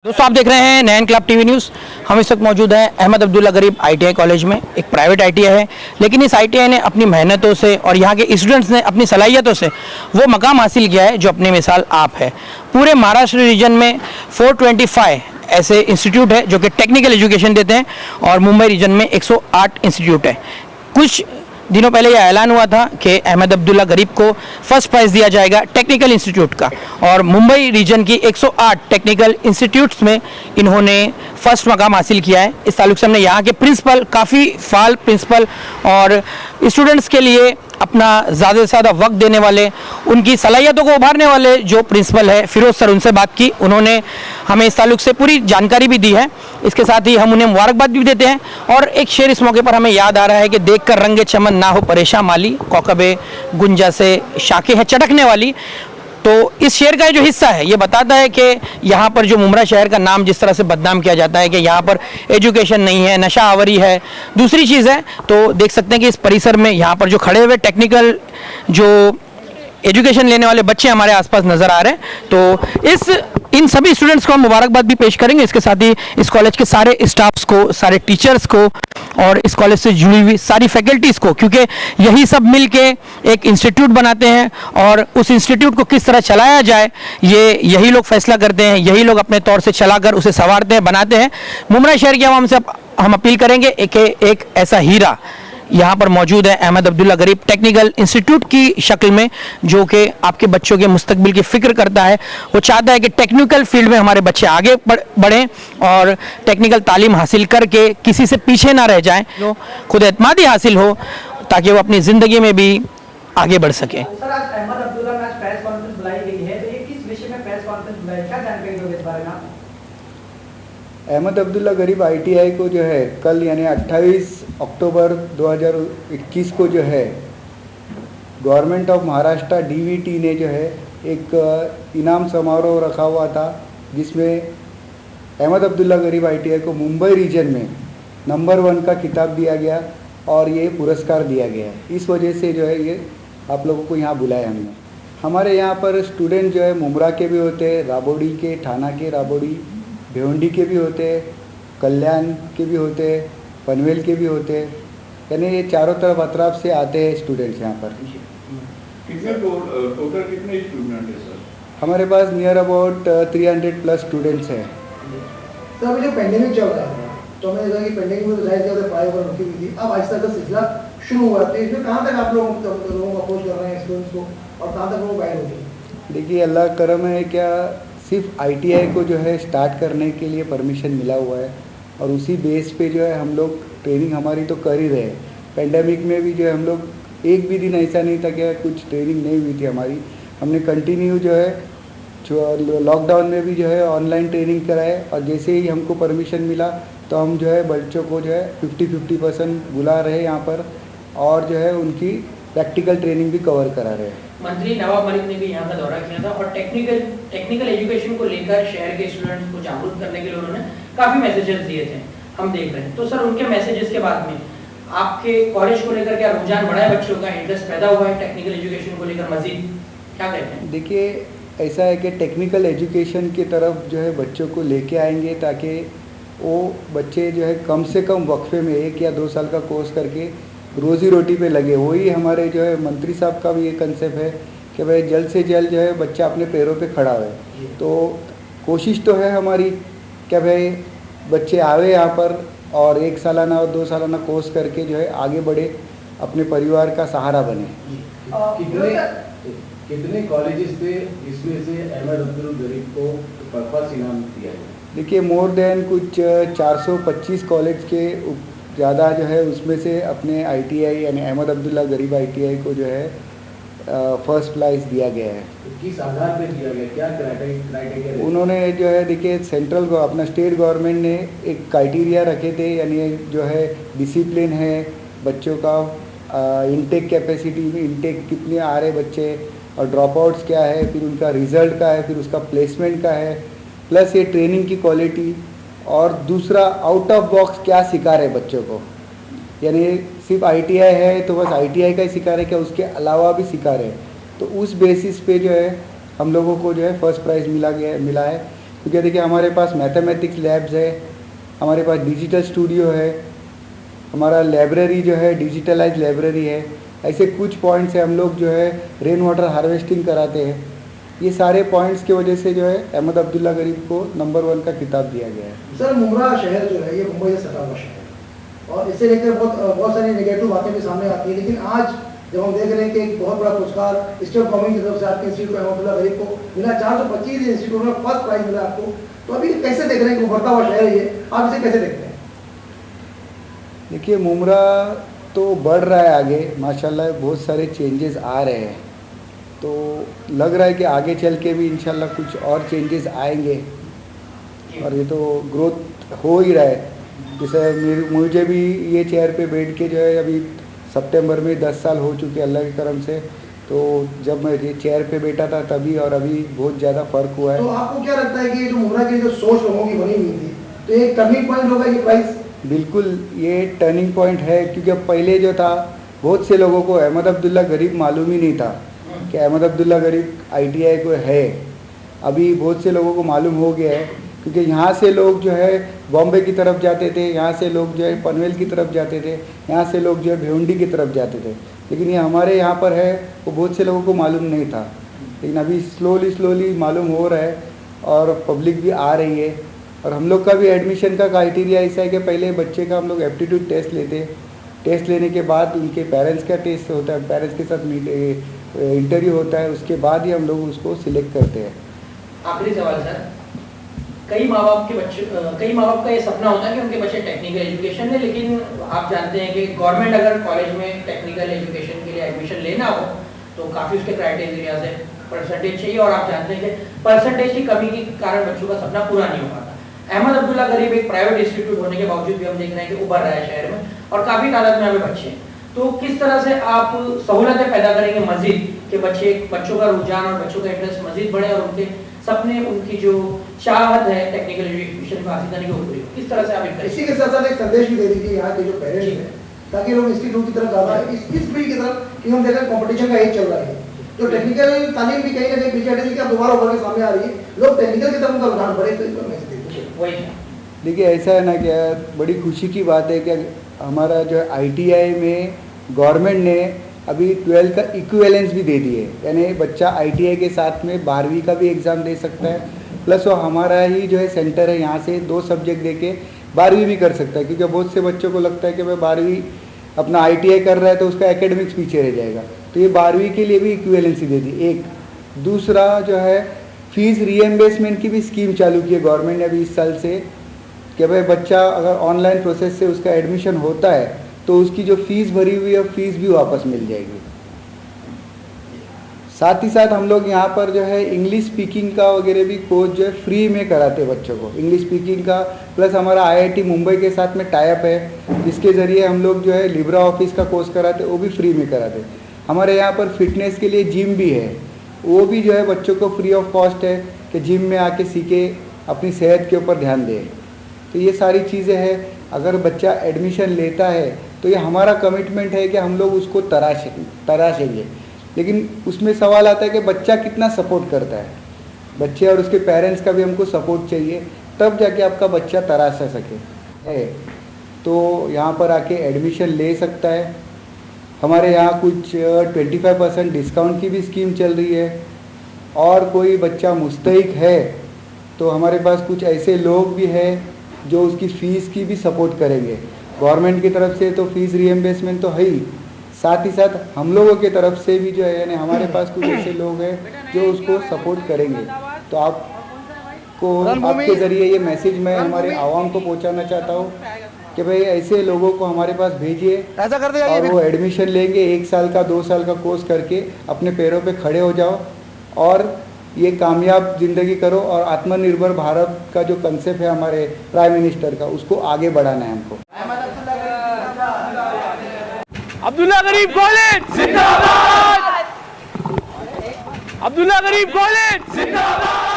दोस्तों आप देख रहे हैं नयन क्लब टीवी न्यूज़। हम इस वक्त मौजूद हैं अहमद अब्दुल्ला गरीब आईटीआई कॉलेज में। एक प्राइवेट आईटीआई है, लेकिन इस आईटीआई ने अपनी मेहनतों से और यहाँ के स्टूडेंट्स ने अपनी सलाहियतों से वो मकाम हासिल किया है जो अपनी मिसाल आप है। पूरे महाराष्ट्र रीजन में 425 ऐसे इंस्टीट्यूट है जो कि टेक्निकल एजुकेशन देते हैं और मुंबई रीजन में 108 इंस्टीट्यूट है। कुछ दिनों पहले यह ऐलान हुआ था कि अहमद अब्दुल्ला गरीब को फर्स्ट प्राइज़ दिया जाएगा टेक्निकल इंस्टीट्यूट का, और मुंबई रीजन की 108 टेक्निकल इंस्टीट्यूट्स में इन्होंने फर्स्ट मकाम हासिल किया है। इस ताल्लुक से हमने यहाँ के प्रिंसिपल, काफ़ी फाल प्रिंसिपल और स्टूडेंट्स के लिए अपना ज़्यादा से ज़्यादा वक्त देने वाले, उनकी सलाहियतों को उभारने वाले जो प्रिंसिपल है फिरोज़ सर, उनसे बात की। उन्होंने हमें इस ताल्लुक से पूरी जानकारी भी दी है। इसके साथ ही हम उन्हें मुबारकबाद भी देते हैं। और एक शेर इस मौके पर हमें याद आ रहा है कि देख कर रंगे चमन ना हो परेशान माली, कौकबे गुंजा से शाखे है चटकने वाली। तो इस शेर का जो हिस्सा है ये बताता है कि यहाँ पर जो मुमरा शहर का नाम जिस तरह से बदनाम किया जाता है कि यहाँ पर एजुकेशन नहीं है, नशा आवरी है। दूसरी चीज़ है तो देख सकते हैं कि इस परिसर में यहाँ पर जो खड़े हुए टेक्निकल जो एजुकेशन लेने वाले बच्चे हमारे आसपास नज़र आ रहे हैं। तो इन सभी स्टूडेंट्स को हम मुबारकबाद भी पेश करेंगे। इसके साथ ही इस कॉलेज के सारे स्टाफ्स को, सारे टीचर्स को और इस कॉलेज से जुड़ी हुई सारी फैकल्टीज़ को, क्योंकि यही सब मिल के एक इंस्टीट्यूट बनाते हैं और उस इंस्टीट्यूट को किस तरह चलाया जाए ये यही लोग फैसला करते हैं, यही लोग अपने तौर से चलाकर उसे संवारते हैं, बनाते हैं। मुमरा शहर की आवाम से हम अपील करेंगे एक ऐसा हीरा यहाँ पर मौजूद है अहमद अब्दुल्ला गरीब टेक्निकल इंस्टीट्यूट की शक्ल में, जो कि आपके बच्चों के मुस्तकबिल की फ़िक्र करता है। वो चाहता है कि टेक्निकल फील्ड में हमारे बच्चे आगे बढ़ें और टेक्निकल तालीम हासिल करके किसी से पीछे ना रह जाएं, खुद एतमादी हासिल हो ताकि वो अपनी ज़िंदगी में भी आगे बढ़ सकें। सर, आज अहमद अब्दुल्ला में आज प्रेस कॉन्फ्रेंस बुलाई गई है, तो ये किस विषय में प्रेस कॉन्फ्रेंस बुलाई, क्या जानकारी दोगे इस बारे में आप? अहमद अब्दुल्ला गरीब आईटीआई को जो है कल यानी 28 अक्टूबर 2021 को जो है गवर्नमेंट ऑफ महाराष्ट्र डीवीटी ने जो है एक इनाम समारोह रखा हुआ था, जिसमें अहमद अब्दुल्ला गरीब आईटीआई को मुंबई रीजन में नंबर 1 का खिताब दिया गया और ये पुरस्कार दिया गया। इस वजह से जो है ये आप लोगों को यहाँ बुलाया हमने। हमारे यहाँ पर स्टूडेंट जो है मुमरा के भी होते हैं, राबोड़ी के, ठाना के राबोड़ी, भिवंडी के भी होते हैं, कल्याण के भी होते हैं, पनवेल के भी होते हैं, यानी ये चारों तरफ अतराफ से आते हैं स्टूडेंट्स यहाँ पर। कितने टोटल कितने स्टूडेंट हैं सर? हमारे पास नियर अबाउट 300+ स्टूडेंट्स हैं। सर, अभी जो पेंडेमिक चल रहा है तो हमने देखा कि पेंडेमिक में तो जाहिर सी बात है पढ़ाई वगैरह रुकी हुई थी, अब आहिस्ता आहिस्ता सिलसिला शुरू हुआ, तो इसमें कहाँ तक आप लोगों को अप्रोच कर रहे हैं स्टूडेंट्स को और कहाँ तक वो गाइड हो रही है? देखिए, अल्लाह करम है, क्या सिर्फ आईटीआई को जो है स्टार्ट करने के लिए परमिशन मिला हुआ है और उसी बेस पे जो है हम लोग ट्रेनिंग हमारी तो कर ही रहे हैं। पेंडेमिक में भी जो है हम लोग एक भी दिन ऐसा नहीं था कि कुछ ट्रेनिंग नहीं हुई थी हमारी। हमने कंटिन्यू जो है जो लॉकडाउन में भी जो है ऑनलाइन ट्रेनिंग कराए और जैसे ही हमको परमिशन मिला तो हम जो है बच्चों को जो है 50% बुला रहे हैं यहाँ पर और जो है उनकी प्रैक्टिकल ट्रेनिंग भी कवर करा रहे हैं। मंत्री नवाब मलिक ने भी यहाँ का दौरा किया था और टेक्निकल एजुकेशन को लेकर शहर के स्टूडेंट्स को जागरूक करने के लिए उन्होंने काफ़ी मैसेजेस दिए थे, हम देख रहे हैं। तो सर, उनके मैसेजेस के बाद में आपके कॉलेज को लेकर क्या रुझान बढ़ा है, बच्चों का इंटरेस्ट पैदा हुआ है टेक्निकल एजुकेशन को लेकर, मजीद क्या कहते हैं? देखिए, ऐसा है कि टेक्निकल एजुकेशन की तरफ जो है बच्चों को लेके आएंगे ताकि वो बच्चे जो है कम से कम वक्फे में 1 या 2 साल का कोर्स करके रोज़ी रोटी पे लगे। वही हमारे जो है मंत्री साहब का भी ये कंसेप्ट है कि भाई जल्द से जल्द जो है बच्चा अपने पैरों पे खड़ा हो। तो कोशिश तो है हमारी कि भाई बच्चे आवे यहाँ पर और 1 सालाना और 2 सालाना कोर्स करके जो है आगे बढ़े, अपने परिवार का सहारा बने। कितने कॉलेजेस पे इसमें से अहमद अब्दुल गरीब को पर्पस इनाम दिया है? देखिए, मोर देन कुछ 425 कॉलेज के ज़्यादा जो है उसमें से अपने आईटीआई यानी अहमद अब्दुल्ला गरीब आईटीआई को जो है फर्स्ट प्राइज़ दिया गया है। किस आधार पे दिया गया, क्या क्राइटेरिया? उन्होंने जो है देखिए अपना स्टेट गवर्नमेंट ने एक क्राइटेरिया रखे थे, यानी जो है डिसिप्लिन है बच्चों का, इनटेक कैपेसिटी में इनटेक कितने आ रहे बच्चे और ड्रॉप आउट्स क्या है, फिर उनका रिज़ल्ट का है, फिर उसका प्लेसमेंट का है, प्लस ये ट्रेनिंग की क्वालिटी और दूसरा आउट ऑफ बॉक्स क्या सिखा रहे बच्चों को। यानी सिर्फ आईटीआई है तो बस आईटीआई का ही सिखा रहे, क्या उसके अलावा भी सिखा रहे। तो उस बेसिस पे जो है हम लोगों को जो है फर्स्ट प्राइज़ मिला है। क्योंकि देखिए हमारे पास मैथमेटिक्स लैब्स है, हमारे पास डिजिटल स्टूडियो है, हमारा लाइब्रेरी जो है डिजिटलाइज लाइब्रेरी है। ऐसे कुछ पॉइंट्स से हम लोग जो है रेन वाटर हार्वेस्टिंग कराते हैं। ये सारे पॉइंट्स की वजह से जो है अहमद अब्दुल्ला गरीब को नंबर 1 का खिताब दिया गया है। सर मुमरा शहर जो है ये मुंबई से सटा हुआ शहर है और इसे लेकर बहुत सारी नेगेटिव बातें भी सामने आती है, लेकिन आज जब हम देख रहे हैं कि एक बहुत बड़ा पुरस्कार स्टेट गवर्नमेंट की तरफ से आपके इंस्टीट्यूट अहमद अब्दुल्ला गरीब को मिला, 425 इंस्टीट्यूट में फर्स्ट प्राइज मिला आपको, तो अभी कैसे देख रहे हैं कि उभरता हुआ शहर है ये, आप इसे कैसे देखते हैं? देखिए मुमरा तो बढ़ रहा है आगे, माशाल्लाह बहुत सारे चेंजेस आ रहे हैं, तो लग रहा है कि आगे चल के भी इंशाल्लाह कुछ और चेंजेस आएंगे और ये तो ग्रोथ हो ही रहा है। जैसे मुझे भी ये चेयर पे बैठ के जो है अभी सितंबर में 10 साल हो चुके अल्लाह के करम से, तो जब मैं ये चेयर पे बैठा था तभी और अभी बहुत ज़्यादा फ़र्क हुआ है। तो आपको क्या लगता है कि ये जो मुमरा की जो सोच लोगों की बनी हुई थी, तो एक टर्निंग पॉइंट होगा ये प्राइस? बिल्कुल ये टर्निंग पॉइंट है, क्योंकि अब पहले जो था बहुत से लोगों को अहमद अब्दुल्ला गरीब मालूम ही नहीं था कि अहमद अब्दुल्ला गरीब ITI को है। अभी बहुत से लोगों को मालूम हो गया है, क्योंकि यहाँ से लोग जो है बॉम्बे की तरफ जाते थे, यहाँ से लोग जो है पनवेल की तरफ जाते थे, यहाँ से लोग जो है भिवंडी की तरफ जाते थे, लेकिन ये हमारे यहाँ पर है वो बहुत से लोगों को मालूम नहीं था, लेकिन अभी स्लोली मालूम हो रहा है और पब्लिक भी आ रही है। और हम लोग का भी एडमिशन का क्राइटेरिया ऐसा है कि पहले बच्चे का हम लोग एप्टीट्यूड टेस्ट लेते, टेस्ट लेने के बाद उनके पेरेंट्स का टेस्ट होता है, पेरेंट्स के साथ इंटरव्यू होता है, उसके बाद ही हम लोग उसको सिलेक्ट करते हैं। आखिरी सवाल सर, कई माँ बाप का ये सपना होता है कि उनके बच्चे टेक्निकल एजुकेशन है, लेकिन आप जानते हैं कि गवर्नमेंट अगर कॉलेज में टेक्निकल एजुकेशन के लिए एडमिशन लेना हो तो काफ़ी उसके क्राइटेरिया से परसेंटेज चाहिए, और आप जानते हैं कि परसेंटेज की कमी के कारण बच्चों का सपना पूरा नहीं हो पाता। अहमद अब्दुल्ला गरीब एक प्राइवेट इंस्टीट्यूट होने के बावजूद भी हम देख रहे हैं कि उभर रहा है शहर में और काफ़ी तादाद में हमें बच्चे हैं, तो किस तरह से आप सहूलतें पैदा करेंगे मजीद कि बच्चों का रुझान और बच्चों का इंटरेस्ट मजीद बढ़े और उनके सपने, उनकी जो चाहत है टेक्निकल एजुकेशन को हासिल करने की पूरी, किस तरह से आप इसी के साथ साथ एक संदेश भी दे दीजिए यहाँ के जो पेरेंट्स हैं, ताकि लोग इंस्टीट्यूट की तरफ ज़्यादा इस फील्ड की तरफ, कि हम देखा कंपटीशन का एज चल रहा है, तो टेक्निकल तालीम भी कहीं ना कहीं पीछे हटी, अब दोबारा उभर के सामने आ रही है, लोग टेक्निकल की तरफ उनका रुझान बढ़े, तो वही। देखिए ऐसा है ना कि बड़ी खुशी की बात है कि हमारा जो ITI में गवर्नमेंट ने अभी 12th का इक्विवेलेंस भी दे दिए, यानी बच्चा ITI के साथ में 12वीं का भी एग्ज़ाम दे सकता है, प्लस वो हमारा ही जो है सेंटर है, यहाँ से 2 सब्जेक्ट दे के 12वीं भी कर सकता है, क्योंकि बहुत से बच्चों को लगता है कि भाई 12वीं अपना ITI कर रहा है तो उसका एकेडमिक्स पीछे रह जाएगा, तो ये 12वीं के लिए भी इक्विवेलेंसी दे दी। एक दूसरा जो है फीस रीएम्बर्समेंट की भी स्कीम चालू की है गवर्नमेंट ने अभी इस साल से, कि भाई बच्चा अगर ऑनलाइन प्रोसेस से उसका एडमिशन होता है तो उसकी जो फीस भरी हुई है फीस भी वापस मिल जाएगी। साथ ही साथ हम लोग यहाँ पर जो है इंग्लिश स्पीकिंग का वगैरह भी कोर्स जो है फ्री में कराते बच्चों को, इंग्लिश स्पीकिंग का, प्लस हमारा IIT मुंबई के साथ में टाइप है, जिसके ज़रिए हम लोग जो है लिब्रा ऑफिस का कोर्स कराते, वो भी फ्री में कराते। हमारे यहाँ पर फिटनेस के लिए जिम भी है, वो भी जो है बच्चों को फ्री ऑफ कॉस्ट है कि जिम में आके सीखे, अपनी सेहत के ऊपर ध्यान दें। तो ये सारी चीज़ें हैं, अगर बच्चा एडमिशन लेता है तो ये हमारा कमिटमेंट है कि हम लोग उसको तराशेंगे, लेकिन उसमें सवाल आता है कि बच्चा कितना सपोर्ट करता है, बच्चे और उसके पेरेंट्स का भी हमको सपोर्ट चाहिए, तब जाके आपका बच्चा तराश सके है, तो यहाँ पर आके एडमिशन ले सकता है। हमारे यहाँ कुछ 25% डिस्काउंट की भी स्कीम चल रही है, और कोई बच्चा मुस्तहिक है तो हमारे पास कुछ ऐसे लोग भी हैं जो उसकी फ़ीस की भी सपोर्ट करेंगे। गवर्नमेंट की तरफ से तो फीस रीएम्बर्समेंट तो है ही, साथ ही साथ हम लोगों की तरफ से भी जो है, यानी हमारे पास कुछ ऐसे लोग हैं जो उसको सपोर्ट करेंगे। तो आपको आपके ज़रिए ये मैसेज मैं हमारे आवाम को पहुंचाना चाहता हूँ कि भाई ऐसे लोगों को हमारे पास भेजिए और वो एडमिशन लेंगे, 1 साल का 2 साल का कोर्स करके अपने पैरों पे खड़े हो जाओ और ये कामयाब ज़िंदगी करो, और आत्मनिर्भर भारत का जो कंसेप्ट है हमारे प्राइम मिनिस्टर का, उसको आगे बढ़ाना है हमको। अब्दुल्ला गरीब कॉलेज जिंदाबाद, अब्दुल्ला गरीब कॉलेज जिंदाबाद।